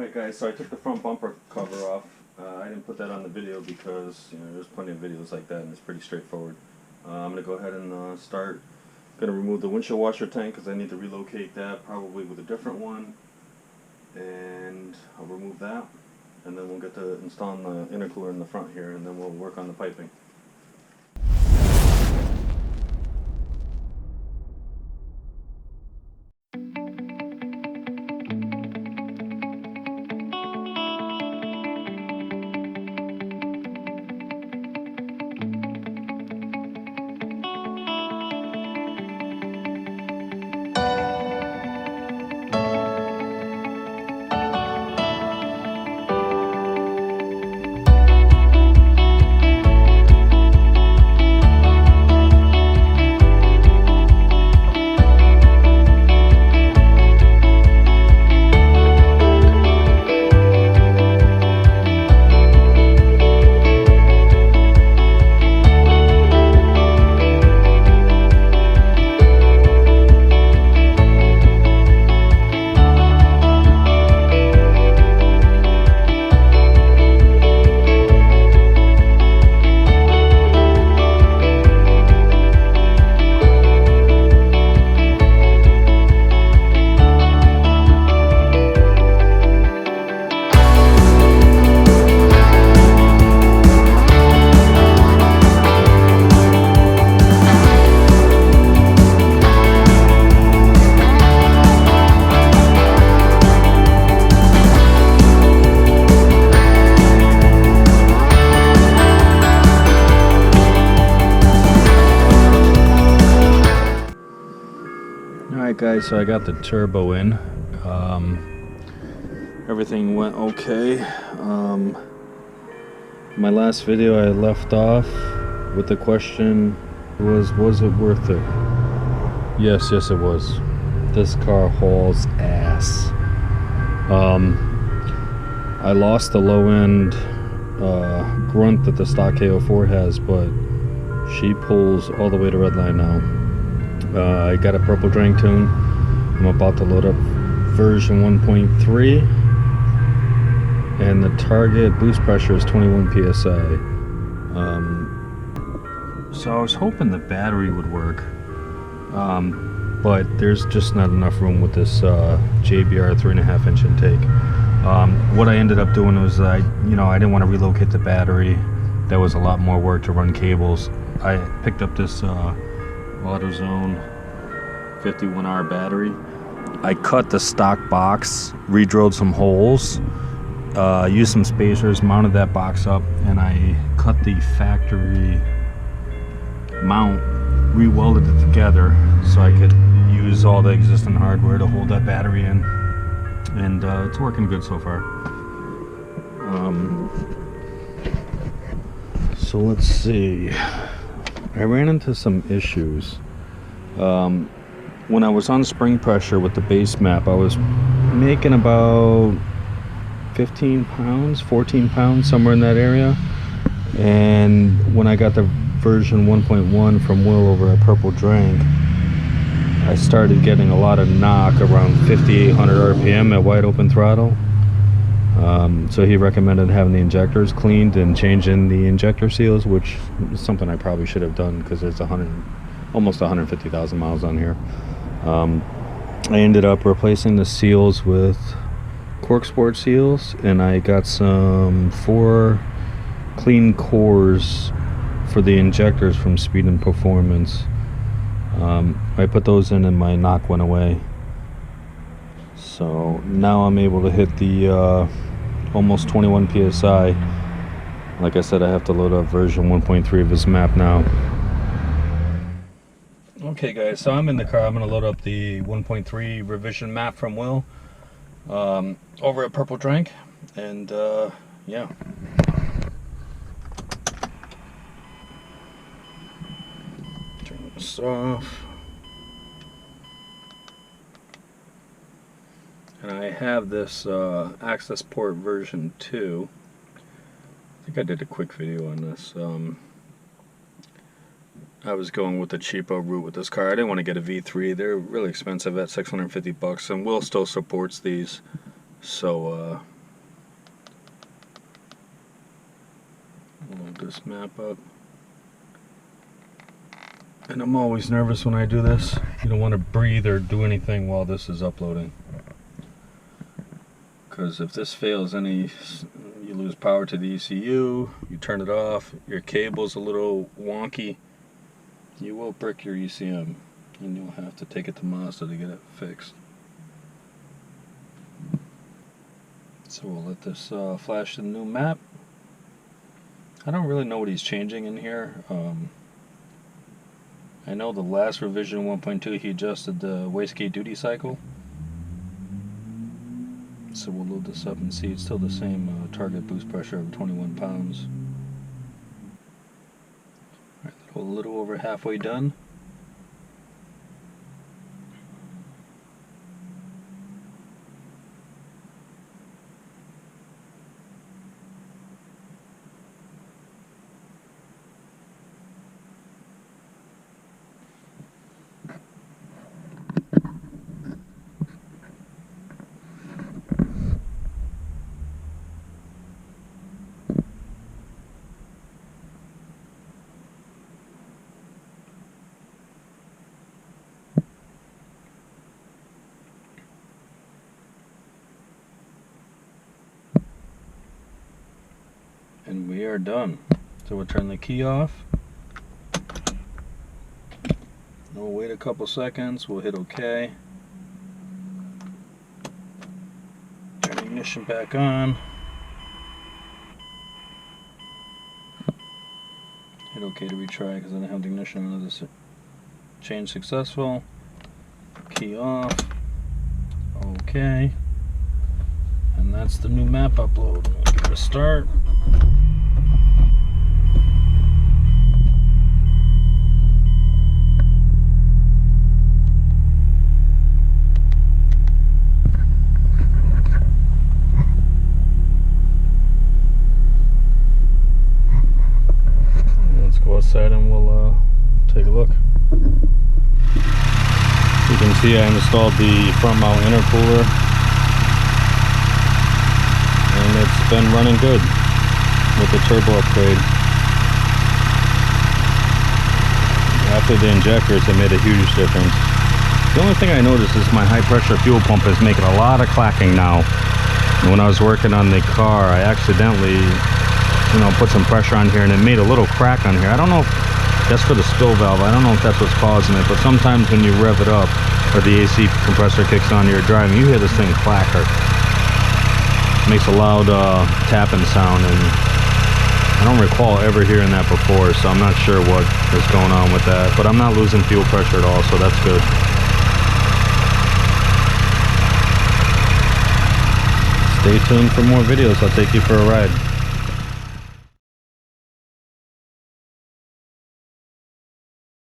Alright guys, so I took the front bumper cover off. I didn't put that on the video because there's plenty of videos like that and it's pretty straightforward. I'm going to go ahead and start. Going to remove the windshield washer tank because I need to relocate that probably with a different one. And I'll remove that. And then we'll get to installing the intercooler in the front here, and then we'll work on the piping. Alright guys, so I got the turbo in. Everything went okay. My last video I left off with the question was it worth it? Yes it was. This car hauls ass. I lost the low end grunt that the stock KO4 has, but she pulls all the way to redline now. I got a purple drain tune. I'm about to load up version 1.3, and the target boost pressure is 21 psi. So I was hoping the battery would work, but there's just not enough room with this JBR 3.5 inch intake. What I ended up doing was I didn't want to relocate the battery. That was a lot more work to run cables. I picked up this AutoZone 51R battery. I cut the stock box, re-drilled some holes, used some spacers, mounted that box up, and I cut the factory mount, re-welded it together so I could use all the existing hardware to hold that battery in, and it's working good so far. So let's see. I ran into some issues. When I was on spring pressure with the base map, I was making about 15 pounds, 14 pounds, somewhere in that area. And when I got the version 1.1 from Will over at Purple Drink, I started getting a lot of knock around 5,800 RPM at wide open throttle. So he recommended having the injectors cleaned and changing the injector seals, which is something I probably should have done because there's almost 150,000 miles on here. I ended up replacing the seals with Corksport seals, and I got some 4 clean cores for the injectors from Speed and Performance. I put those in and my knock went away. So now I'm able to hit the almost 21 psi. Like I said, I have to load up version 1.3 of this map now. Okay guys, so I'm in the car. I'm going to load up the 1.3 revision map from Will over at Purple Drink, and yeah. Turn this off. And I have this access port version 2. I think I did a quick video on this. I was going with the cheapo route with this car. I didn't want to get a V3. They're really expensive at $650, and Will still supports these. So Load this map up. And I'm always nervous when I do this. You don't want to breathe or do anything while this is uploading. Because if this fails, you lose power to the ECU, you turn it off, your cable's a little wonky, you will brick your ECM and you'll have to take it to Mazda to get it fixed. So we'll let this flash the new map. I don't really know what he's changing in here. I know the last revision 1.2 he adjusted the wastegate duty cycle. So we'll load this up and see it's still the same target boost pressure of 21 pounds. Alright, a little over halfway done. And we are done. So we'll turn the key off. We'll wait a couple seconds. We'll hit OK. Turn the ignition back on. Hit OK to retry because I don't have the ignition on. This change successful. Key off. OK. And that's the new map upload. We'll give it a start. Go outside and we'll take a look. You can see I installed the front mount intercooler and it's been running good with the turbo upgrade. After the injectors, it made a huge difference. The only thing I noticed is my high pressure fuel pump is making a lot of clacking now. And when I was working on the car, I accidentally put some pressure on here and it made a little crack on here. I don't know if that's for the spill valve. I don't know if that's what's causing it, but sometimes when you rev it up or the AC compressor kicks on, you're driving, you hear this thing clacker. It makes a loud tapping sound, and I don't recall ever hearing that before, so I'm not sure what is going on with that, but I'm not losing fuel pressure at all, so that's good. Stay tuned for more videos. I'll take you for a ride.